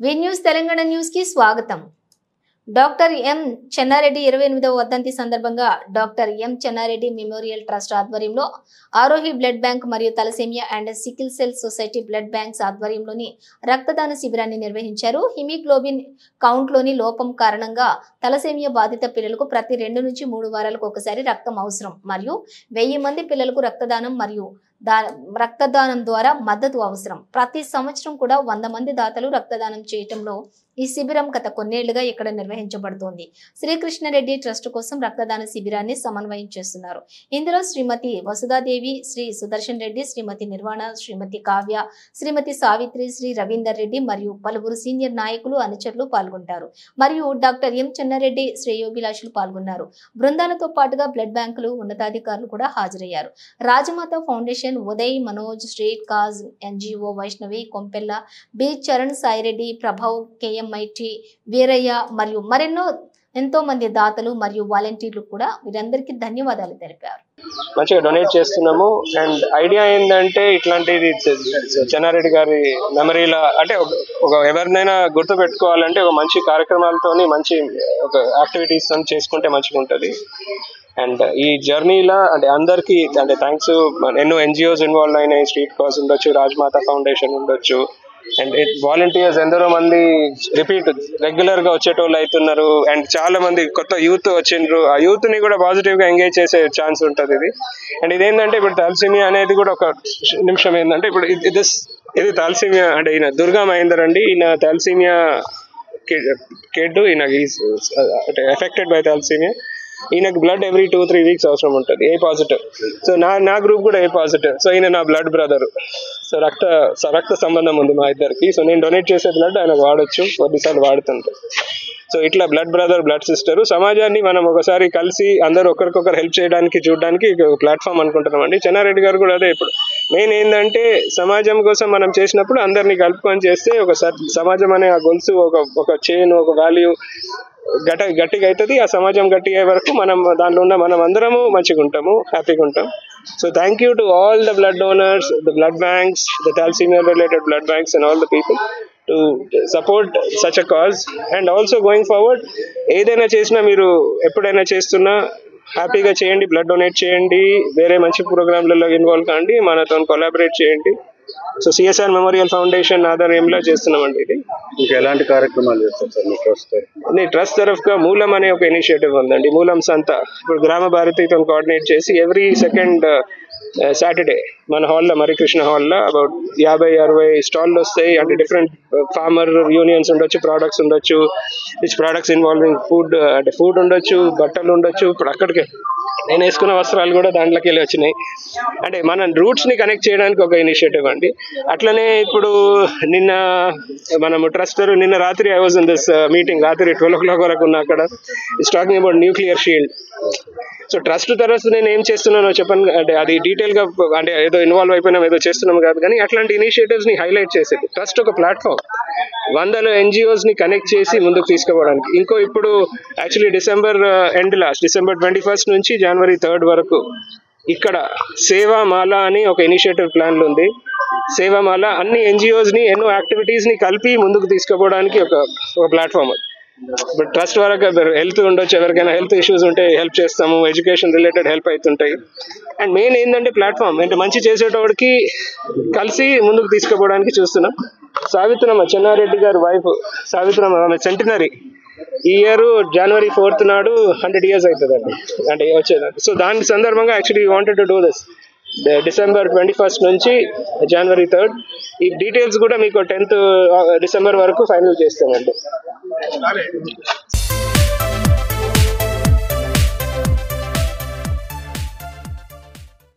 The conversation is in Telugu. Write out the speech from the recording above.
వి న్యూస్ తెలంగాణ న్యూస్ కి స్వాగతం. డాక్టర్ ఎం చెన్నారెడ్డి 28వ వర్ధంతి సందర్భంగా doctor M Chennareddy memorial trust ఆధ్వర్యంలో ఆరోహి బ్లడ్ బ్యాంక్ మరియు thalassemia and sickle cell society blood banks ఆధ్వర్యంలోని రక్తదాన శిబిరాన్ని నిర్వహించారు. హిమోగ్లోబిన్ కౌంట్లోని లోపం కారణంగా తలసేమియా బాధిత పిల్లలకు ప్రతి 2 నుంచి 3 వారాలకు ఒకసారి రక్తం అవసరం మరియు 1000 మంది పిల్లలకు రక్తదానం మరియు రక్తదానం ద్వారా మద్దతు అవసరం. ప్రతి సంవత్సరం కూడా 100 మంది దాతలు రక్తదానం చేయటంలో ఈ శిబిరం గత కొన్నేళ్లుగా ఇక్కడ నిర్వహించబడుతోంది. శ్రీకృష్ణారెడ్డి ట్రస్ట్ కోసం రక్తదాన శిబిరాన్ని సమన్వయం చేస్తున్నారు. ఇందులో శ్రీమతి వసుధాదేవి, శ్రీ సుదర్శన్ రెడ్డి, శ్రీమతి నిర్వాణ, శ్రీమతి కావ్య, శ్రీమతి సావిత్రి, శ్రీ రవీందర్ రెడ్డి మరియు పలువురు సీనియర్ నాయకులు, అనుచరులు పాల్గొంటారు. మరియు డాక్టర్ ఎం చెన్నారెడ్డి శ్రేయోభిలాషులు పాల్గొన్నారు. బృందాలతో పాటుగా బ్లడ్ బ్యాంకులు ఉన్నతాధికారులు కూడా హాజరయ్యారు. Rajamata foundation, Uday, Manoj, street cause, NGO, Vaishnavi, Kompella, B Charan, Sai Reddy, Prabhav, KMIT, Veeraiah మరియు మరెన్నో ఎంతో మంది దాతలు మరియు వాలంటీర్లు కూడా వీరందరికీ ధన్యవాదాలు తెలిపారు. మంచిగా డొనేట్ చేస్తున్నాము. అండ్ ఐడియా ఏంటంటే ఇట్లాంటిది చెన్నారెడ్డి గారి మెమరీలా అంటే ఒక ఎవరినైనా గుర్తు పెట్టుకోవాలంటే ఒక మంచి కార్యక్రమాలతోని మంచి ఒక యాక్టివిటీస్ చేసుకుంటే మంచిగా ఉంటుంది. అండ్ ఈ జర్నీలో అంటే అందరికీ అంటే థ్యాంక్స్. ఎన్నో ఎన్జిఓస్ ఇన్వాల్వ్ అయినాయి. స్ట్రీట్ కాజ్ ఉండొచ్చు, రాజమాత ఫౌండేషన్ ఉండొచ్చు, అండ్ వాలంటీర్స్ ఎందరో మంది రిపీట్ రెగ్యులర్ గా వచ్చేటోళ్ళు అవుతున్నారు. అండ్ చాలా మంది కొత్త యూత్ వచ్చిండ్రు. ఆ యూత్ ని కూడా పాజిటివ్ గా ఎంగేజ్ చేసే ఛాన్స్ ఉంటుంది ఇది. అండ్ ఇదేంటంటే ఇప్పుడు తలసేమియా అనేది కూడా ఒక నిమిషం ఏంటంటే ఇప్పుడు ఇది తలసేమియా అంటే ఈయన దుర్గా మహేందర్ అండి. ఈయన తలసేమియా కిడ్, ఈయన ఎఫెక్టెడ్ బై తలసేమియా. ఈయనకు బ్లడ్ ఎవ్రీ 2-3 వీక్స్ అవసరం ఉంటుంది, ఏ పాజిటివ్. సో నా గ్రూప్ కూడా ఏ పాజిటివ్. సో ఈయన నా బ్లడ్ బ్రదర్. సో రక్త సంబంధం ఉంది మా ఇద్దరికి. సో నేను డొనేట్ చేసే బ్లడ్ ఆయనకు వాడచ్చు, కొద్దిసార్లు వాడుతుంటారు. సో ఇట్లా బ్లడ్ బ్రదర్, బ్లడ్ సిస్టర్. సమాజాన్ని మనం ఒకసారి కలిసి అందరూ ఒకరికొకరు హెల్ప్ చేయడానికి చూడడానికి ప్లాట్ఫామ్ అనుకుంటున్నామండి. చెన్నారెడ్డి గారు కూడా అదే. ఇప్పుడు మెయిన్ ఏంటంటే సమాజం కోసం మనం చేసినప్పుడు అందరినీ కలుపుకొని చేస్తే ఒక సమాజం అనే ఆ గొలుసు ఒక చైన్, ఒక వాల్యూ గట్టిగా అవుతుంది. ఆ సమాజం గట్టిగా అయ్యే వరకు మనం దాంట్లో ఉన్న మనం అందరము మంచిగా ఉంటాము, హ్యాపీగా ఉంటాం. So thank you to all the blood donors, the blood banks, the thalassemia related blood banks and all the people to support such a cause. And also going forward, ఏదైనా చేసినా మీరు ఎప్పుడైనా చేస్తున్నా హ్యాపీగా చేయండి, బ్లడ్ డొనేట్ చేయండి, వేరే మంచి ప్రోగ్రాంలలో ఇన్వాల్వ్ కాండి, మనతో కొలాబరేట్ చేయండి. సో సిఎస్ఆర్ మెమోరియల్ ఫౌండేషన్ ఆధ్వర్యంలో చేస్తున్నామండి ఇది. ఇంకా ఎలాంటి కార్యక్రమాలు చేస్తారు సార్ మీ ట్రస్ట్? ట్రస్ట్ తరఫుగా మూలం అనే ఒక ఇనిషియేటివ్ ఉందండి. మూలం సంత ఇప్పుడు గ్రామ భారతితో కోఆర్డినేట్ చేసి ఎవ్రీ సెకండ్ సాటర్డే మన హాల్లో, మరికృష్ణ హాల్లో అబౌట్ 50-60 స్టాళ్ళు వస్తాయి. అంటే డిఫరెంట్ ఫార్మర్ యూనియన్స్ ఉండొచ్చు, ప్రోడక్ట్స్ ఉండొచ్చు, విచ్ ప్రోడక్ట్స్ ఇన్వాల్వింగ్ ఫుడ్, అంటే ఫుడ్ ఉండొచ్చు, బట్టలు ఉండొచ్చు. ఇప్పుడు అక్కడికి నేను వేసుకున్న వస్త్రాలు కూడా దాంట్లోకి వెళ్ళి వచ్చినాయి. అంటే మన రూట్స్ ని కనెక్ట్ చేయడానికి ఒక ఇనిషియేటివ్ అండి. అట్లనే ఇప్పుడు నిన్న మనము ట్రస్టర్ నిన్న రాత్రి I was in this meeting, రాత్రి 12 o'clock వరకు ఉన్నా అక్కడ. It's talking about nuclear shield. So trust తరఫు నేను ఏం చేస్తున్నానో చెప్పను, అంటే అది డీటెయిల్ గా అంటే ఏదో ఇన్వాల్వ్ అయిపోయినాం ఏదో చేస్తున్నాం కాదు, కానీ అట్లాంటి ఇనిషియేటివ్స్ ని హైలైట్ చేసేది ట్రస్ట్ ఒక ప్లాట్ఫామ్. 100 NGOs ని కనెక్ట్ చేసి ముందుకు తీసుకుపోవడానికి. ఇప్పుడు యాక్చువల్లీ డిసెంబర్ 21st నుంచి January 3rd వరకు ఇక్కడ సేవామాల అని ఒక ఇనిషియేటివ్ ప్లాన్ ఉంది. సేవామాల అన్ని NGOs ని, ఎన్నో యాక్టివిటీస్ ని కలిపి ముందుకు తీసుకుపోవడానికి ఒక ప్లాట్ఫామ్. ఇప్పుడు ట్రస్ట్ వరకు హెల్త్ ఉండొచ్చు, ఎవరికైనా హెల్త్ ఇష్యూస్ ఉంటే హెల్ప్ చేస్తాము, ఎడ్యుకేషన్ రిలేటెడ్ హెల్ప్ అవుతుంటాయి. అండ్ మెయిన్ ఏంటంటే ప్లాట్ఫామ్ అంటే మంచి చేసేటోడికి కలిసి ముందుకు తీసుకుపోవడానికి చూస్తున్నాం. సావిత్రమ్మ, చెన్నారెడ్డి గారి వైఫ్ సావిత్రమ్మ, ఆమె సెంటినరీ. ఈ ఇయర్ January 4th నాడు 100 years అవుతుందండి అంటే వచ్చేదాన్ని. సో దాని సందర్భంగా actually wanted to do this December 21st నుంచి January 3rd. ఈ డీటెయిల్స్ కూడా మీకు 10th December వరకు ఫైనల్ చేస్తామండి.